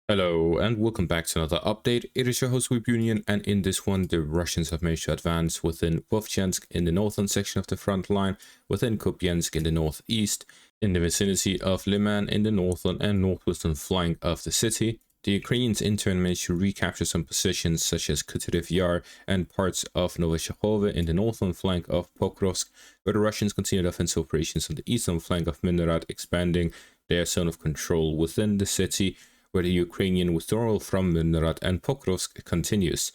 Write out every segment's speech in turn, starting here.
Hello and welcome back to another update. It is your host Weep Union, and in this one the Russians have managed to advance within Vovchansk in the northern section of the front line, within Kupiansk in the northeast, in the vicinity of Leman in the northern and northwestern flank of the city. The Ukrainians in turn managed to recapture some positions such as Kucheriv and parts of Novoshakhova in the northern flank of Pokrovsk, where the Russians continued offensive operations on the eastern flank of Myrnohrad, expanding their zone of control within the city, where the Ukrainian withdrawal from Myrnohrad and Pokrovsk continues.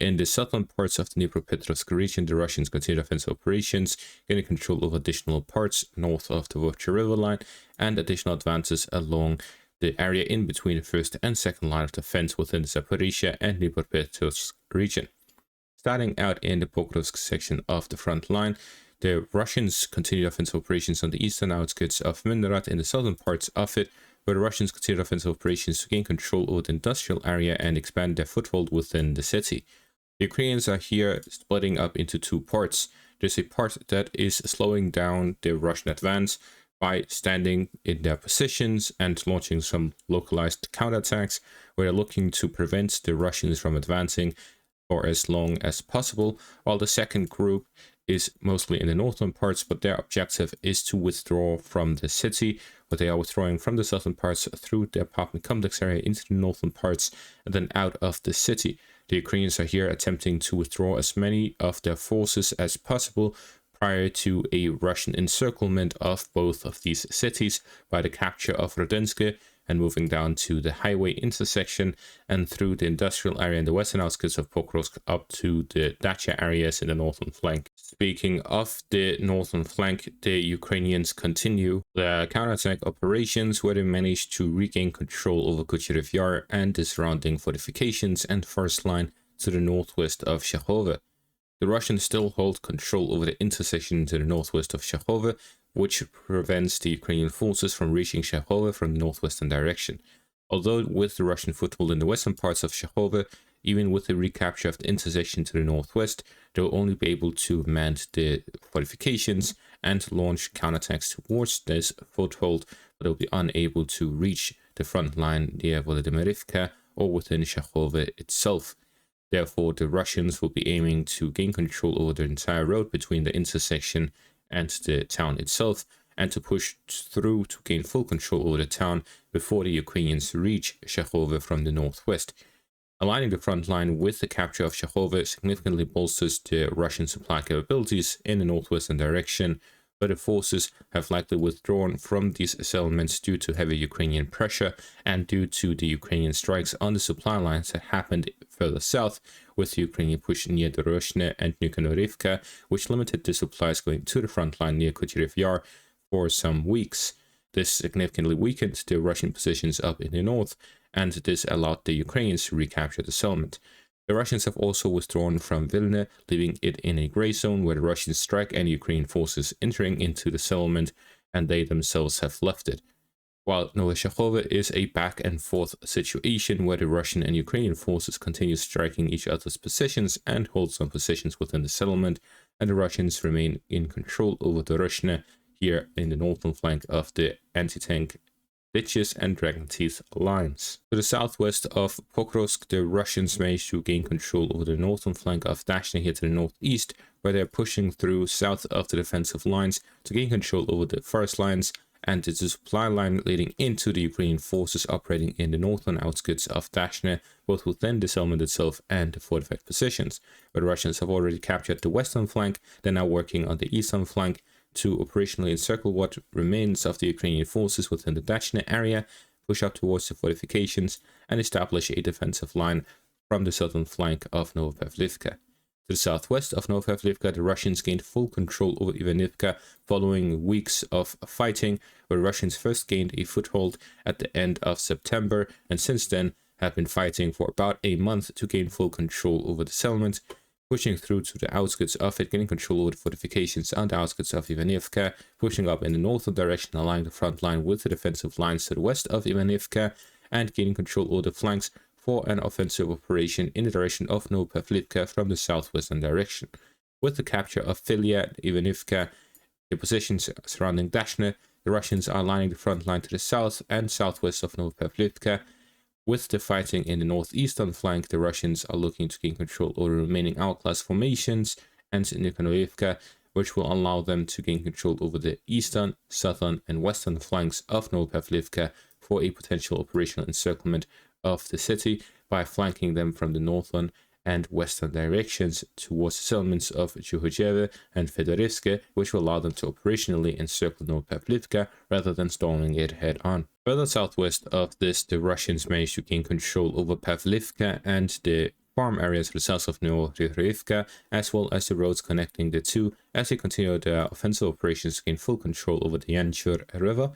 In the southern parts of the Dnipropetrovsk region, the Russians continue offensive operations, gaining control of additional parts north of the Kucheriv line and additional advances along the area in between the first and second line of defense within the Zaporizhia and Dnipropetrovsk region. Starting out in the Pokrovsk section of the front line, the Russians continued offensive operations on the eastern outskirts of Myrnohrad in the southern parts of it, where the Russians continued offensive operations to gain control over the industrial area and expand their foothold within the city. The Ukrainians are here splitting up into two parts. There's a part that is slowing down the Russian advance by standing in their positions and launching some localized counterattacks, where they're looking to prevent the Russians from advancing for as long as possible, while the second group is mostly in the northern parts, but their objective is to withdraw from the city, but they are withdrawing from the southern parts through the apartment complex area into the northern parts and then out of the city. The Ukrainians are here attempting to withdraw as many of their forces as possible prior to a Russian encirclement of both of these cities by the capture of Donetsk and moving down to the highway intersection and through the industrial area in the western outskirts of Pokrovsk up to the dacha areas in the northern flank. Speaking of the northern flank, the Ukrainians continue their counterattack operations, where they managed to regain control over Kucheriv and the surrounding fortifications and first line to the northwest of Shakhova. The Russians still hold control over the intersection to the northwest of Shakhova, which prevents the Ukrainian forces from reaching Shakhova from the northwestern direction. Although with the Russian foothold in the western parts of Shakhova, even with the recapture of the intersection to the northwest, they will only be able to man the fortifications and launch counterattacks towards this foothold, but they'll be unable to reach the front line near Pavlivka or within Shakhova itself. Therefore, the Russians will be aiming to gain control over the entire road between the intersection and the town itself, and to push through to gain full control over the town before the Ukrainians reach Shakhova from the northwest. Aligning the front line with the capture of Shakhova significantly bolsters the Russian supply capabilities in the northwestern direction, but the forces have likely withdrawn from these settlements due to heavy Ukrainian pressure and due to the Ukrainian strikes on the supply lines that happened further south, with the Ukrainian push near Doroshne and Myrnohrad, which limited the supplies going to the front line near Kucheriv for some weeks. This significantly weakened the Russian positions up in the north, and this allowed the Ukrainians to recapture the settlement. The Russians have also withdrawn from Vilna, leaving it in a gray zone where the Russians strike any Ukrainian forces entering into the settlement, and they themselves have left it. While Novoshakhova is a back and forth situation where the Russian and Ukrainian forces continue striking each other's positions and hold some positions within the settlement, and the Russians remain in control over Doroshne here in the northern flank of the anti-tank ditches and dragon teeth lines. To the southwest of Pokrovsk, the Russians managed to gain control over the northern flank of Dashna here to the northeast, where they're pushing through south of the defensive lines to gain control over the first lines and the supply line leading into the Ukrainian forces operating in the northern outskirts of Dashna, both within the settlement itself and the fortified positions. Where the Russians have already captured the western flank, they're now working on the eastern flank to operationally encircle what remains of the Ukrainian forces within the Dachne area, push up towards the fortifications, and establish a defensive line from the southern flank of Pavlivka. To the southwest of Pavlivka, the Russians gained full control over Ivanivka following weeks of fighting, where Russians first gained a foothold at the end of September, and since then have been fighting for about a month to gain full control over the settlement, pushing through to the outskirts of it, getting control over the fortifications on the outskirts of Ivanivka, pushing up in the northern direction, aligning the front line with the defensive lines to the west of Ivanivka, and gaining control over the flanks for an offensive operation in the direction of Pavlivka from the southwestern direction. With the capture of Filia and Ivanivka, the positions surrounding Dashne, the Russians are aligning the front line to the south and southwest of Pavlivka, With the fighting in the northeastern flank, the Russians are looking to gain control over the remaining outclass formations and Pavlivka, which will allow them to gain control over the eastern, southern, and western flanks of Pavlivka for a potential operational encirclement of the city by flanking them from the northern and western directions towards the settlements of Kucheriv and Fedorivske, which will allow them to operationally encircle Pavlivka rather than storming it head on. Further southwest of this, the Russians managed to gain control over Pavlivka and the farm areas to the south of Myrnohrad, as well as the roads connecting the two, as they continue their offensive operations to gain full control over the Yansure river.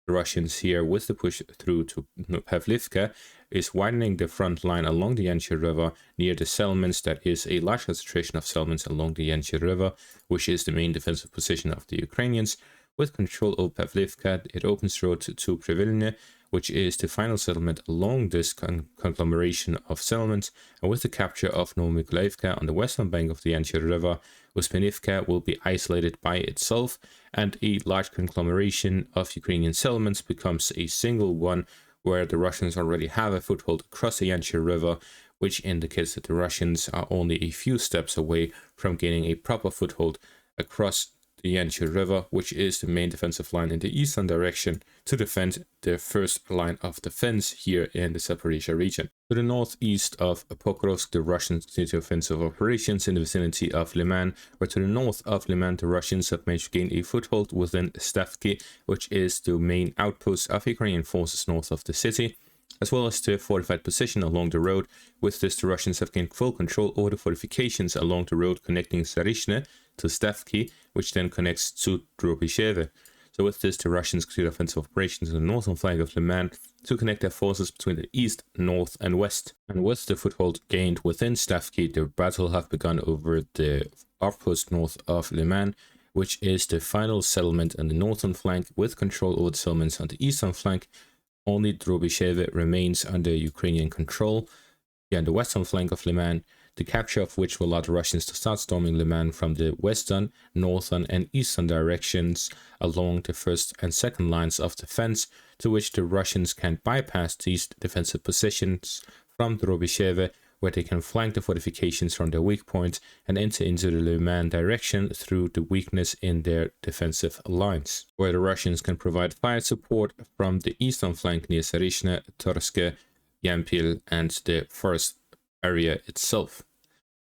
The Russians here, with the push through to Pavlivka, is widening the front line along the Yansure river near the settlements. That is a large concentration of settlements along the Yansure river, which is the main defensive position of the Ukrainians. With control over Pavlivka, it opens road to Previlne, which is the final settlement along this conglomeration of settlements, and with the capture of Myrnohrad on the western bank of the Yansure river, Uspenivka will be isolated by itself, and a large conglomeration of Ukrainian settlements becomes a single one, where the Russians already have a foothold across the Yansure river, which indicates that the Russians are only a few steps away from gaining a proper foothold across the Yansure river, which is the main defensive line in the eastern direction to defend the first line of defense here in the Zaporizhia region. To the northeast of Pokrovsk, the Russians continue offensive operations in the vicinity of Leman, where to the north of Leman, the Russians have managed to gain a foothold within Stavki, which is the main outpost of Ukrainian forces north of the city, as well as the fortified position along the road. With this, the Russians have gained full control over the fortifications along the road connecting Zarishne to Stavki, which then connects to Drobyshev. So with this, the Russians continue offensive operations on the northern flank of Leman to connect their forces between the east, north, and west. And with the foothold gained within Stavki, the battle have begun over the outpost north of Leman, which is the final settlement on the northern flank. With control over the settlements on the eastern flank, only Drobyshev remains under Ukrainian control. Here on the western flank of Leman, the capture of which will allow the Russians to start storming Leman from the western, northern, and eastern directions along the first and second lines of defense, to which the Russians can bypass these defensive positions from Drobyshev, where they can flank the fortifications from their weak point and enter into the Leman direction through the weakness in their defensive lines, where the Russians can provide fire support from the eastern flank near Zarishne, Torske, Yampil, and the forest area itself.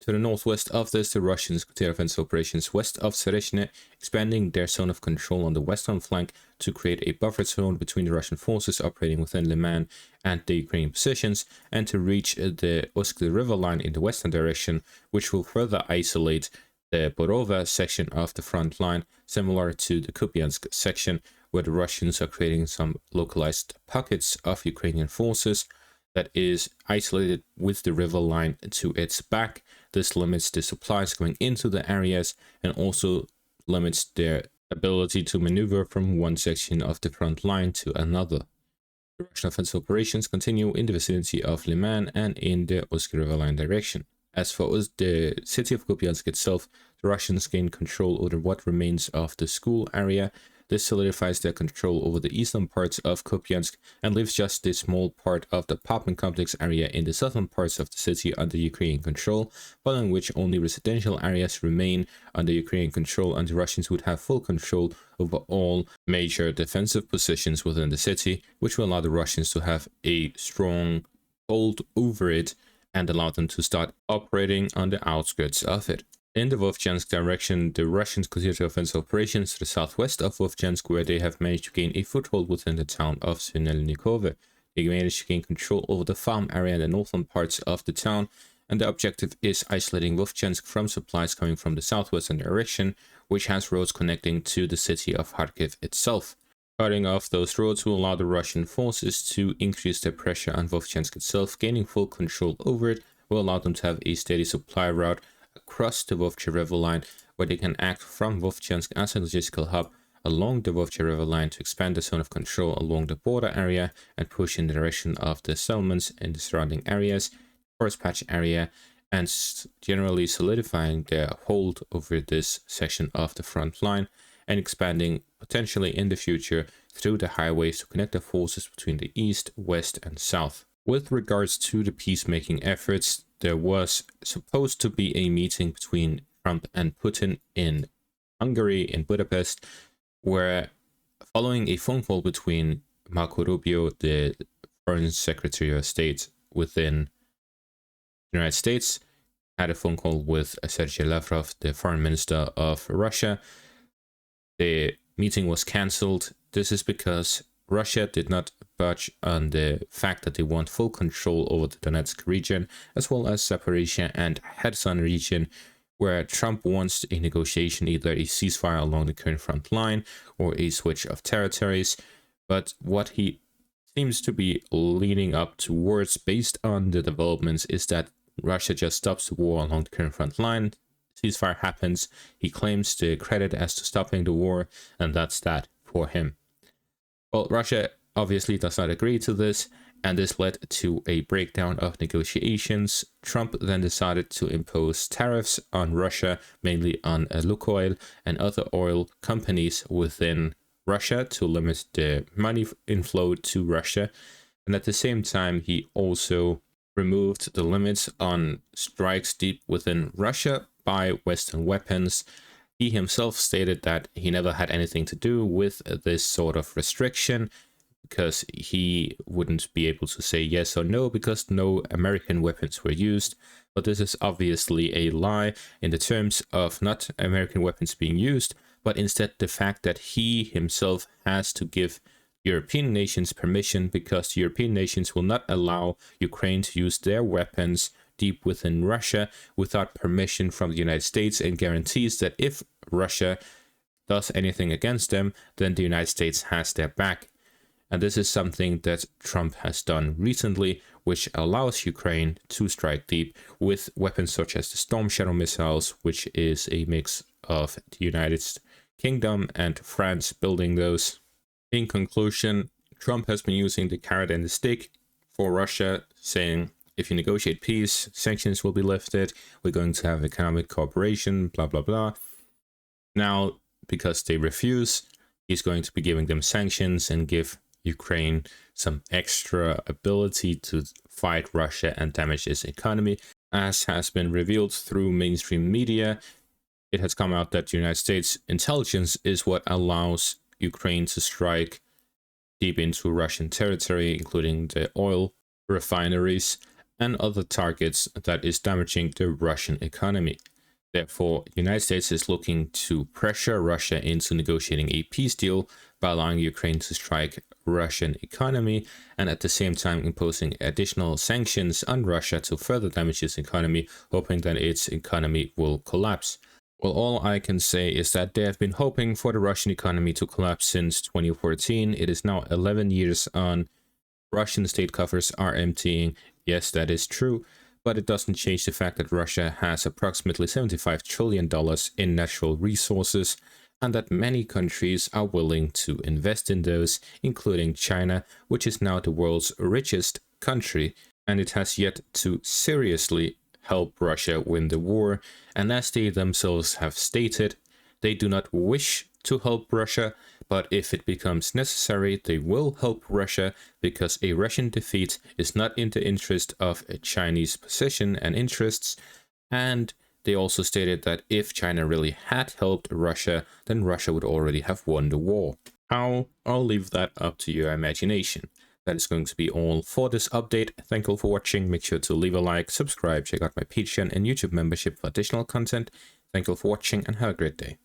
To the northwest of this, the Russians continue offensive operations west of Zarishne, expanding their zone of control on the western flank to create a buffer zone between the Russian forces operating within Leman and the Ukrainian positions, and to reach the Oskil river line in the western direction, which will further isolate the Borova section of the front line, similar to the Kupiansk section, where the Russians are creating some localized pockets of Ukrainian forces that is isolated with the river line to its back. This limits the supplies going into the areas and also limits their ability to maneuver from one section of the front line to another. The Russian offensive operations continue in the vicinity of Leman and in the Oskil river line direction. As for the city of Kupiansk itself, the Russians gain control over what remains of the school area. This solidifies their control over the eastern parts of Kupiansk and leaves just the small part of the apartment complex area in the southern parts of the city under Ukrainian control, following which only residential areas remain under Ukrainian control, and the Russians would have full control over all major defensive positions within the city, which will allow the Russians to have a strong hold over it and allow them to start operating on the outskirts of it. In the Vovchansk direction, the Russians continue offensive operations to the southwest of Vovchansk, where they have managed to gain a foothold within the town of Sinelnikove. They managed to gain control over the farm area in the northern parts of the town, and the objective is isolating Vovchansk from supplies coming from the southwestern direction, which has roads connecting to the city of Kharkiv itself. Cutting off those roads will allow the Russian forces to increase their pressure on Vovchansk itself. Gaining full control over it will allow them to have a steady supply route across the Vovcha river line, where they can act from Vovchansk as a logistical hub along the Vovcha river line to expand the zone of control along the border area and push in the direction of the settlements in the surrounding areas, forest patch area, and generally solidifying their hold over this section of the front line and expanding potentially in the future through the highways to connect the forces between the east, west, and south. With regards to the peacemaking efforts, there was supposed to be a meeting between Trump and Putin in Hungary, in Budapest, where following a phone call between Marco Rubio, the Foreign Secretary of State within the United States, had a phone call with Sergei Lavrov, the Foreign Minister of Russia. The meeting was cancelled. This is because Russia did not budge on the fact that they want full control over the Donetsk region, as well as Zaporizhia and Kherson region, where Trump wants a negotiation, either a ceasefire along the current front line or a switch of territories. But what he seems to be leaning up towards, based on the developments, is that Russia just stops the war along the current front line, ceasefire happens, he claims the credit as to stopping the war, and that's that for him. Well, Russia obviously does not agree to this, and this led to a breakdown of negotiations. Trump then decided to impose tariffs on Russia, mainly on Lukoil and other oil companies within Russia, to limit the money inflow to Russia. And at the same time, he also removed the limits on strikes deep within Russia by Western weapons. He himself stated that he never had anything to do with this sort of restriction, because he wouldn't be able to say yes or no because no American weapons were used. But this is obviously a lie in the terms of not American weapons being used, but instead the fact that he himself has to give European nations permission, because the European nations will not allow Ukraine to use their weapons deep within Russia without permission from the United States, and guarantees that if Russia does anything against them, then the United States has their back. And this is something that Trump has done recently, which allows Ukraine to strike deep with weapons such as the Storm Shadow missiles, which is a mix of the United Kingdom and France building those. In conclusion, Trump has been using the carrot and the stick for Russia, saying, if you negotiate peace, sanctions will be lifted, we're going to have economic cooperation, blah, blah, blah. Now, because they refuse, he's going to be giving them sanctions and give Ukraine some extra ability to fight Russia and damage its economy. As has been revealed through mainstream media, it has come out that the United States intelligence is what allows Ukraine to strike deep into Russian territory, including the oil refineries and other targets that is damaging the Russian economy. Therefore, the United States is looking to pressure Russia into negotiating a peace deal by allowing Ukraine to strike Russian economy, and at the same time imposing additional sanctions on Russia to further damage its economy, hoping that its economy will collapse. Well, all I can say is that they have been hoping for the Russian economy to collapse since 2014. It is now 11 years on. Russian state coffers are emptying. Yes, that is true, but it doesn't change the fact that Russia has approximately $75 trillion in natural resources, and that many countries are willing to invest in those, including China, which is now the world's richest country, and it has yet to seriously help Russia win the war. And as they themselves have stated, they do not wish to help Russia, but if it becomes necessary, they will help Russia, because a Russian defeat is not in the interest of a Chinese position and interests. And they also stated that if China really had helped Russia, then Russia would already have won the war. How? I'll leave that up to your imagination. That is going to be all for this update. Thank you all for watching. Make sure to leave a like, subscribe, check out my Patreon and YouTube membership for additional content. Thank you all for watching and have a great day.